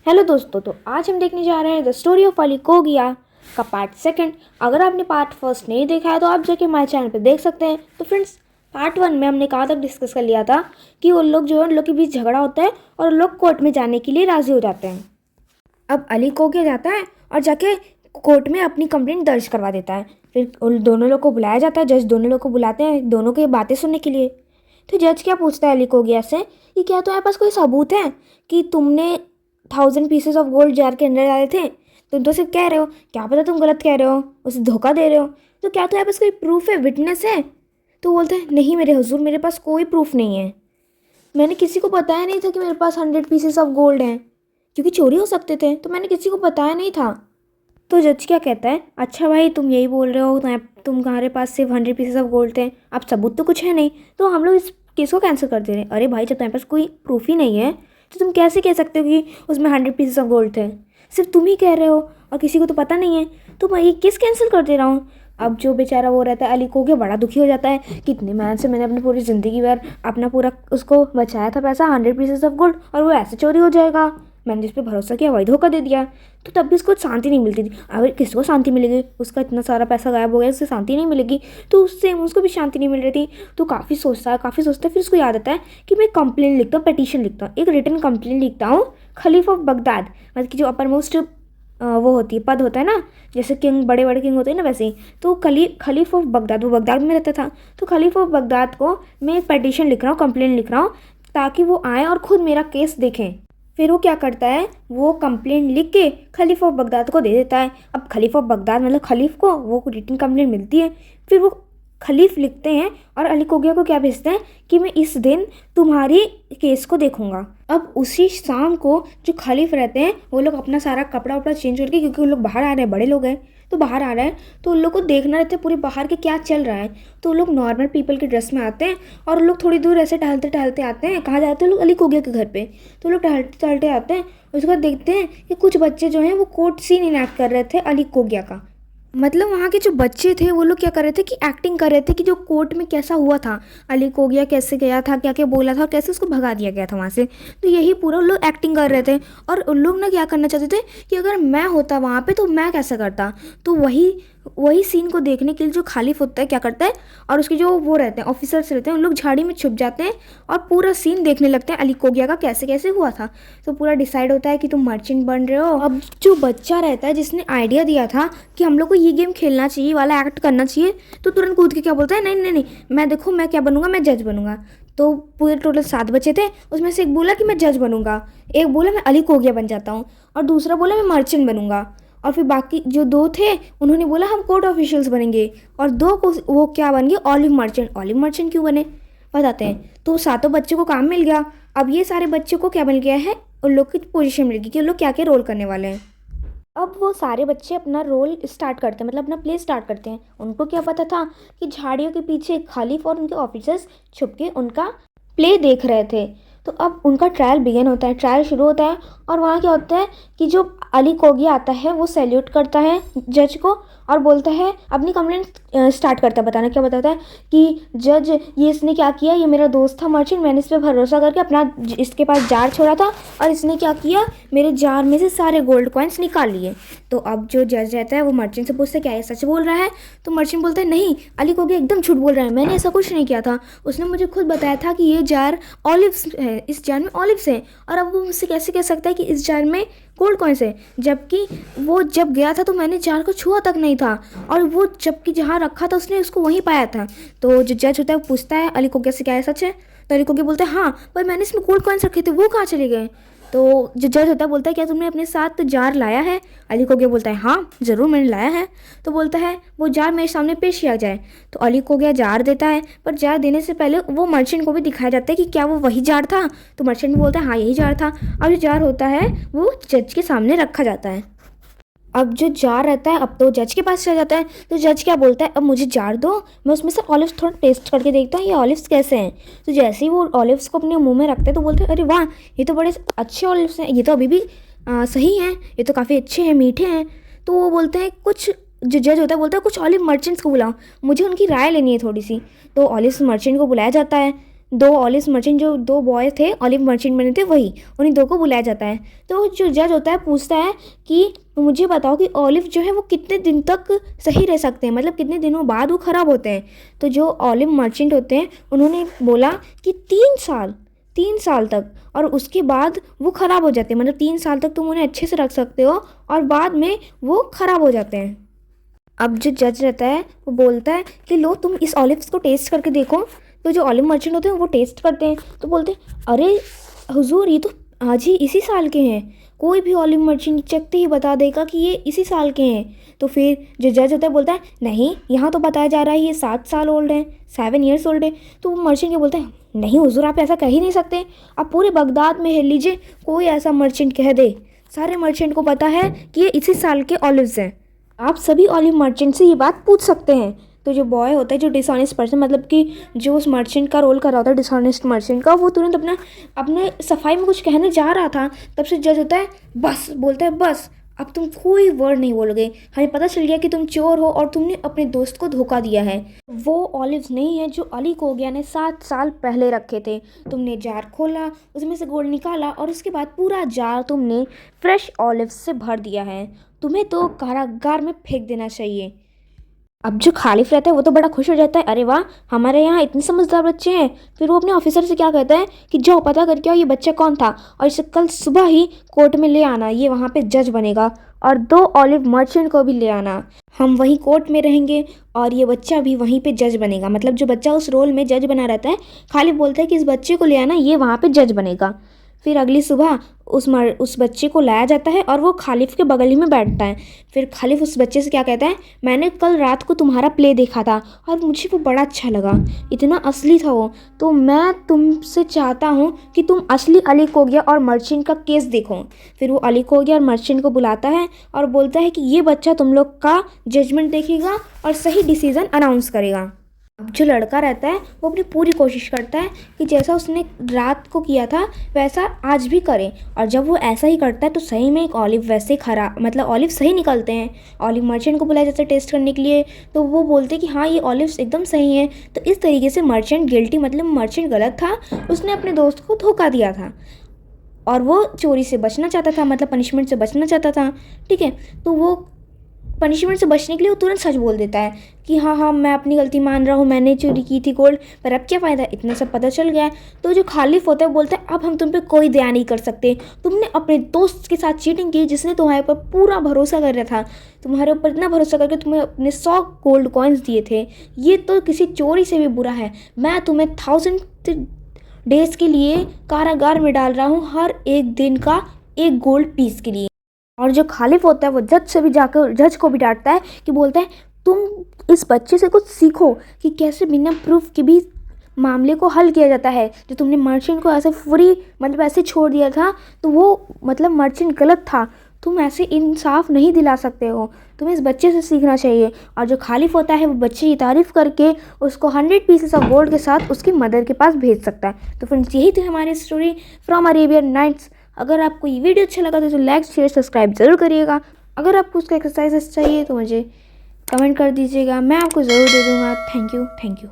Hello दोस्तों, तो आज हम देखने जा रहे हैं द स्टोरी ऑफ अली कोगिया का पार्ट सेकंड। अगर आपने पार्ट फर्स्ट नहीं देखा है तो आप जाके हमारे चैनल पे देख सकते हैं। तो फ्रेंड्स, पार्ट वन में हमने कहाँ तक डिस्कस कर लिया था कि उन लोग जो है उन लोग के बीच झगड़ा होता है और उन लोग कोर्ट में जाने के लिए राज़ी हो जाते हैं। अब अली कोगिया जाता है और जाके कोर्ट में अपनी कंप्लेंट दर्ज करवा देता है। फिर उन दोनों लोग को बुलाया जाता है, जज दोनों लोग को बुलाते हैं दोनों की बातें सुनने के लिए। तो जज क्या पूछता है अली कोगिया से कि क्या तुम्हारे पास कोई सबूत है कि तुमने 1000 पीसेस ऑफ गोल्ड जार के अंदर डाले थे? तुम तो सिर्फ कह रहे हो, क्या पता तुम गलत कह रहे हो, उसे धोखा दे रहे हो। तो क्या तुम्हारे पास कोई प्रूफ है, विटनेस है? तो बोलते हैं नहीं मेरे हुजूर, मेरे पास कोई प्रूफ नहीं है। मैंने किसी को बताया नहीं था कि मेरे पास 100 पीसेस ऑफ गोल्ड हैं, क्योंकि चोरी हो सकते थे, तो मैंने किसी को बताया नहीं था। तो जज क्या कहता है, अच्छा भाई तुम यही बोल रहे हो, तुम्हारे पास सिर्फ 100 पीसेस ऑफ गोल्ड थे, अब सबूत तो कुछ है नहीं, तो हम लोग इस केस को कैंसिल कर दे रहे हैं। अरे भाई, जब तुम्हारे पास कोई प्रूफ ही नहीं है तो तुम कैसे कह सकते हो कि उसमें 100 पीसेस ऑफ गोल्ड थे? सिर्फ तुम ही कह रहे हो और किसी को तो पता नहीं है, तो मैं ये केस कैंसिल कर दे रहा हूँ। अब जो बेचारा वो रहता है अली कोगिया, बड़ा दुखी हो जाता है। कितने मेहनत से मैंने अपनी पूरी ज़िंदगी भर अपना पूरा उसको बचाया था पैसा, 100 पीसेस ऑफ गोल्ड, और वो ऐसे चोरी हो जाएगा। मैंने जिस पे भरोसा किया वही धोखा दे दिया। तो तब भी उसको शांति नहीं मिलती थी। अगर किसको शांति मिलेगी, उसका इतना सारा पैसा गायब हो गया, उससे शांति नहीं मिलेगी, तो उससे उसको भी शांति नहीं मिल रही थी। तो काफ़ी सोचता है, फिर उसको याद आता है कि मैं कंप्लेन लिखता हूँ, पिटीशन लिखता हूँ, एक रिटन कंप्लेन लिखता हूँ खलीफ ऑफ बगदाद, मतलब कि जो अपर मोस्ट वो होती है, पद होता है ना, जैसे किंग, बड़े बड़े किंग होते हैं ना, वैसे ही। तो खलीफ ऑफ बगदाद, वो बगदाद में रहता था, तो खलीफ ऑफ बगदाद को मैं एक पिटीशन लिख रहा हूँ, कंप्लेन लिख रहा हूँ, ताकि वो आए और ख़ुद मेरा केस देखें। फिर वो क्या करता है, वो कंप्लेंट लिख के खलीफ ऑफ बगदाद को दे देता है। अब खलीफ ऑफ बगदाद मतलब खलीफ को वो रिटन कंप्लेंट मिलती है। फिर वो खलीफ लिखते हैं और अली कोगिया को क्या भेजते हैं कि मैं इस दिन तुम्हारी केस को देखूंगा। अब उसी शाम को जो खलीफ रहते हैं वो लोग अपना सारा कपड़ा वपड़ा चेंज करके, क्योंकि वो लोग बाहर आ रहे हैं, बड़े लोग हैं तो बाहर आ रहे हैं, तो उन लोग को देखना रहता है पूरे बाहर के क्या चल रहा है। तो वो लोग नॉर्मल पीपल के ड्रेस में आते हैं और लोग थोड़ी दूर ऐसे टहलते टहलते आते हैं। कहाँ जाते हैं लोग? अली कोगिया के घर पे। तो लोग टहलते टहलते आते हैं, उसके बाद देखते हैं कि कुछ बच्चे जो हैं वो कोर्ट सीन इनैक्ट कर रहे थे अली कोगिया का। मतलब वहाँ के जो बच्चे थे वो लोग क्या कर रहे थे कि एक्टिंग कर रहे थे कि जो कोर्ट में कैसा हुआ था, अली कोगिया कैसे गया था, क्या क्या बोला था और कैसे उसको भगा दिया गया था वहाँ से। तो यही पूरा लोग एक्टिंग कर रहे थे। और उन लोग ना क्या करना चाहते थे कि अगर मैं होता वहाँ पे तो मैं कैसा करता। तो वही सीन को देखने के लिए जो खालिफ होता है क्या करता है, और उसके जो वो रहते हैं ऑफिसर्स रहते हैं, उन लोग झाड़ी में छुप जाते हैं और पूरा सीन देखने लगते हैं अली कोगिया का कैसे कैसे हुआ था। तो पूरा डिसाइड होता है कि तुम मर्चेंट बन रहे हो। अब जो बच्चा रहता है जिसने आइडिया दिया था कि हम लोग को ये गेम खेलना चाहिए वाला एक्ट करना चाहिए, तो तुरंत कूद के क्या बोलता है, नहीं नहीं नहीं, मैं देखो मैं क्या बनूंगा, मैं जज बनूंगा। तो पूरे टोटल 7 बच्चे थे, उसमें से एक बोला कि मैं जज बनूंगा, एक बोला मैं अली कोगिया बन जाता हूँ, और दूसरा बोला मैं मर्चेंट बनूंगा, और फिर बाकी जो 2 थे उन्होंने बोला हम कोर्ट ऑफिशियल्स बनेंगे, और 2 को वो क्या बन गए, ऑलिव मर्चेंट। ऑलिव मर्चेंट क्यों बने बताते हैं। तो 7 बच्चों को काम मिल गया। अब ये सारे बच्चों को क्या मिल गया है, उन लोग की पोजीशन मिल गई कि उन लोग क्या क्या रोल करने वाले हैं। अब वो सारे बच्चे अपना रोल स्टार्ट करते हैं, मतलब अपना प्ले स्टार्ट करते हैं। उनको क्या पता था कि झाड़ियों के पीछे खालिफ और उनके ऑफिसर्स छुप के उनका प्ले देख रहे थे। तो अब उनका ट्रायल बिगिन होता है, ट्रायल शुरू होता है, और वहाँ क्या होता है कि जो अली कोगिया आता है वो सैल्यूट करता है जज को और बोलता है, अपनी कंप्लेंट स्टार्ट करता है बताना। क्या बताता है कि जज, ये इसने क्या किया, ये मेरा दोस्त था मर्चेंट, मैंने इस पर भरोसा करके अपना इसके पास जार छोड़ा था, और इसने क्या किया, मेरे जार में से सारे गोल्ड कॉइन्स निकाल लिए। तो अब जो जज रहता है वो मर्चेंट से पूछता है क्या ये सच बोल रहा है? तो मर्चेंट बोलता है नहीं, अली कोगिया एकदम झूठ बोल रहा है, मैंने ऐसा कुछ नहीं किया था, उसने मुझे खुद बताया था कि ये जार ऑलिव्स है, इस जार में ऑलिव्स है, और अब वो मुझसे कैसे कह सकता है कि इस जार में गोल्ड कॉइन्स है, जबकि वो जब गया था तो मैंने जार को छुआ तक नहीं था, और वो जबकि जहाँ रखा था उसने उसको वहीं पाया था। तो जो जज होता है वो पूछता है अली कोगिया से क्या है सच है? तो अली कोगिया बोलता है हाँ, पर मैंने इसमें गोल्ड कॉइन्स रखे थे, वो कहाँ चले गए? तो जो जज होता है बोलता है क्या तुमने अपने साथ जार लाया है? अली कोगिया बोलता है हाँ ज़रूर मैंने लाया है। तो बोलता है वो जार मेरे सामने पेश किया जाए। तो अली कोगिया जार देता है, पर जार देने से पहले वो मर्चेंट को भी दिखाया जाता है कि क्या वो वही जार था। तो मर्चेंट भी बोलता है हाँ यही जार था। अब जो जार होता है वो जज के सामने रखा जाता है। अब जो जार रहता है अब तो जज के पास चला जाता है। तो जज क्या बोलता है, अब मुझे जार दो, मैं उसमें से ऑलिव्स थोड़ा टेस्ट करके देखता हूँ ये ऑलिव्स कैसे हैं। तो जैसे ही वो ऑलिव्स को अपने मुंह में रखते हैं तो बोलते हैं अरे वाह, ये तो बड़े अच्छे ऑलिव्स हैं, ये तो अभी भी सही हैं, ये तो काफ़ी अच्छे हैं, मीठे हैं। तो वो बोलते हैं कुछ, जो जज होता है बोलता है कुछ ऑलिव मर्चेंट्स को बुलाओ, मुझे उनकी राय लेनी है थोड़ी सी। तो ऑलिव्स मर्चेंट को बुलाया जाता है। दो ऑलिव मर्चेंट, जो दो बॉय थे ऑलिव मर्चेंट बने थे, वही उन्हीं दो को बुलाया जाता है। तो जो जज होता है पूछता है कि मुझे बताओ कि ऑलिव जो है वो कितने दिन तक सही रह सकते हैं, मतलब कितने दिनों बाद वो ख़राब होते हैं। तो जो ऑलिव मर्चेंट होते हैं उन्होंने बोला कि 3 साल तक, और उसके बाद वो ख़राब हो जाते हैं। मतलब 3 साल तक तुम उन्हें अच्छे से रख सकते हो और बाद में वो ख़राब हो जाते हैं। अब जो जज रहता है वो बोलता है कि लो तुम इस ऑलिव्स को टेस्ट करके देखो। तो जो ऑलिव मर्चेंट होते हैं वो टेस्ट करते हैं तो बोलते हैं अरे हुजूर ये तो आज ही इसी साल के हैं, कोई भी ऑलिव मर्चेंट चखते ही बता देगा कि ये इसी साल के हैं। तो फिर जो जज होता है बोलता है नहीं, यहाँ तो बताया जा रहा है ये 7 साल ओल्ड है, 7 years ओल्ड है। तो वो मर्चेंट क्या बोलता है, नहीं हुजूर आप ऐसा कह ही नहीं सकते, आप पूरे बगदाद में हिल लीजिए, कोई ऐसा मर्चेंट कह दे, सारे मर्चेंट को पता है कि ये इसी साल के ऑलिव्स हैं, आप सभी ऑलिव मर्चेंट से ये बात पूछ सकते हैं। तो जो बॉय होता है, जो डिसऑनेस्ट पर्सन, मतलब कि जो उस मर्चेंट का रोल कर रहा होता है डिसऑनेस्ट मर्चेंट का, वो तुरंत अपने सफाई में कुछ कहने जा रहा था, तब से जज होता है बस, बोलता है बस अब तुम कोई वर्ड नहीं बोलोगे, हमें पता चल गया कि तुम चोर हो और तुमने अपने दोस्त को धोखा दिया है। वो ऑलिव्स नहीं है जो अली कोगिया ने 7 साल पहले रखे थे। तुमने जार खोला, उसमें से गोल्ड निकाला और उसके बाद पूरा जार तुमने फ्रेश ऑलिव्स से भर दिया है। तुम्हें तो कारागार में फेंक देना चाहिए। अब जो खालिफ रहता है वो तो बड़ा खुश हो जाता है, अरे वाह हमारे यहाँ इतने समझदार बच्चे हैं। फिर वो अपने ऑफिसर से क्या कहता है कि जाओ पता करके आओ ये बच्चा कौन था और इसे कल सुबह ही कोर्ट में ले आना, ये वहाँ पे जज बनेगा, और 2 ऑलिव मर्चेंट को भी ले आना, हम वहीं कोर्ट में रहेंगे और ये बच्चा भी वहीं पे जज बनेगा। मतलब जो बच्चा उस रोल में जज बना रहता है, खालिफ बोलता है कि इस बच्चे को ले आना, ये वहाँ पे जज बनेगा। फिर अगली सुबह उस बच्चे को लाया जाता है और वो खालिफ के बगल ही में बैठता है। फिर खालिफ उस बच्चे से क्या कहता है, मैंने कल रात को तुम्हारा प्ले देखा था और मुझे वो बड़ा अच्छा लगा, इतना असली था वो, तो मैं तुमसे चाहता हूँ कि तुम असली अली कोगिया और मर्चेंट का केस देखो। फिर वो अली कोगिया और मर्चेंट को बुलाता है और बोलता है कि ये बच्चा तुम लोग का जजमेंट देखेगा और सही डिसीज़न अनाउंस करेगा। अब जो लड़का रहता है वो अपनी पूरी कोशिश करता है कि जैसा उसने रात को किया था वैसा आज भी करे, और जब वो ऐसा ही करता है तो सही में एक ऑलिव वैसे खराब, मतलब ऑलिव सही निकलते हैं। ऑलिव मर्चेंट को बुलाया जाता है टेस्ट करने के लिए, तो वो बोलते हैं कि हाँ ये ऑलिव्स एकदम सही हैं। तो इस तरीके से मर्चेंट गिल्टी, मतलब मर्चेंट गलत था, उसने अपने दोस्त को धोखा दिया था और वो चोरी से बचना चाहता था, मतलब पनिशमेंट से बचना चाहता था। ठीक है, तो वो पनिशमेंट से बचने के लिए वो तुरंत सच बोल देता है कि हाँ हाँ मैं अपनी गलती मान रहा हूँ, मैंने चोरी की थी गोल्ड, पर अब क्या फ़ायदा, इतना सब पता चल गया है। तो जो खालिफ होता है बोलता है अब हम तुम पे कोई दया नहीं कर सकते, तुमने अपने दोस्त के साथ चीटिंग की जिसने तुम्हारे ऊपर पूरा भरोसा कर रहा था, तुम्हारे ऊपर इतना भरोसा करके तुम्हें अपने 100 गोल्ड कॉइन्स दिए थे, ये तो किसी चोरी से भी बुरा है। मैं तुम्हें 1000 डेज़ के लिए कारागार में डाल रहा हूँ, हर एक दिन का 1 गोल्ड पीस के लिए। और जो खालिफ होता है वो जज से भी जाकर जज को भी डांटता है कि बोलता है तुम इस बच्चे से कुछ सीखो कि कैसे बिना प्रूफ के भी मामले को हल किया जाता है। जो तुमने मर्चेंट को ऐसे फ्री, मतलब ऐसे छोड़ दिया था, तो वो मतलब मर्चेंट गलत था, तुम ऐसे इंसाफ नहीं दिला सकते हो, तुम्हें इस बच्चे से सीखना चाहिए। और जो खालिफ होता है वो बच्चे की तारीफ़ करके उसको 100 पीसेस ऑफ गोल्ड के साथ उसकी मदर के पास भेज सकता है। तो फ्रेंड्स यही थी हमारी स्टोरी फ्रॉम अरेबियन नाइट्स। अगर आपको ये वीडियो अच्छा लगा तो लाइक शेयर सब्सक्राइब ज़रूर करिएगा। अगर आपको उसका एक्सरसाइजेस चाहिए तो मुझे कमेंट कर दीजिएगा, मैं आपको ज़रूर दे दूँगा। Thank you.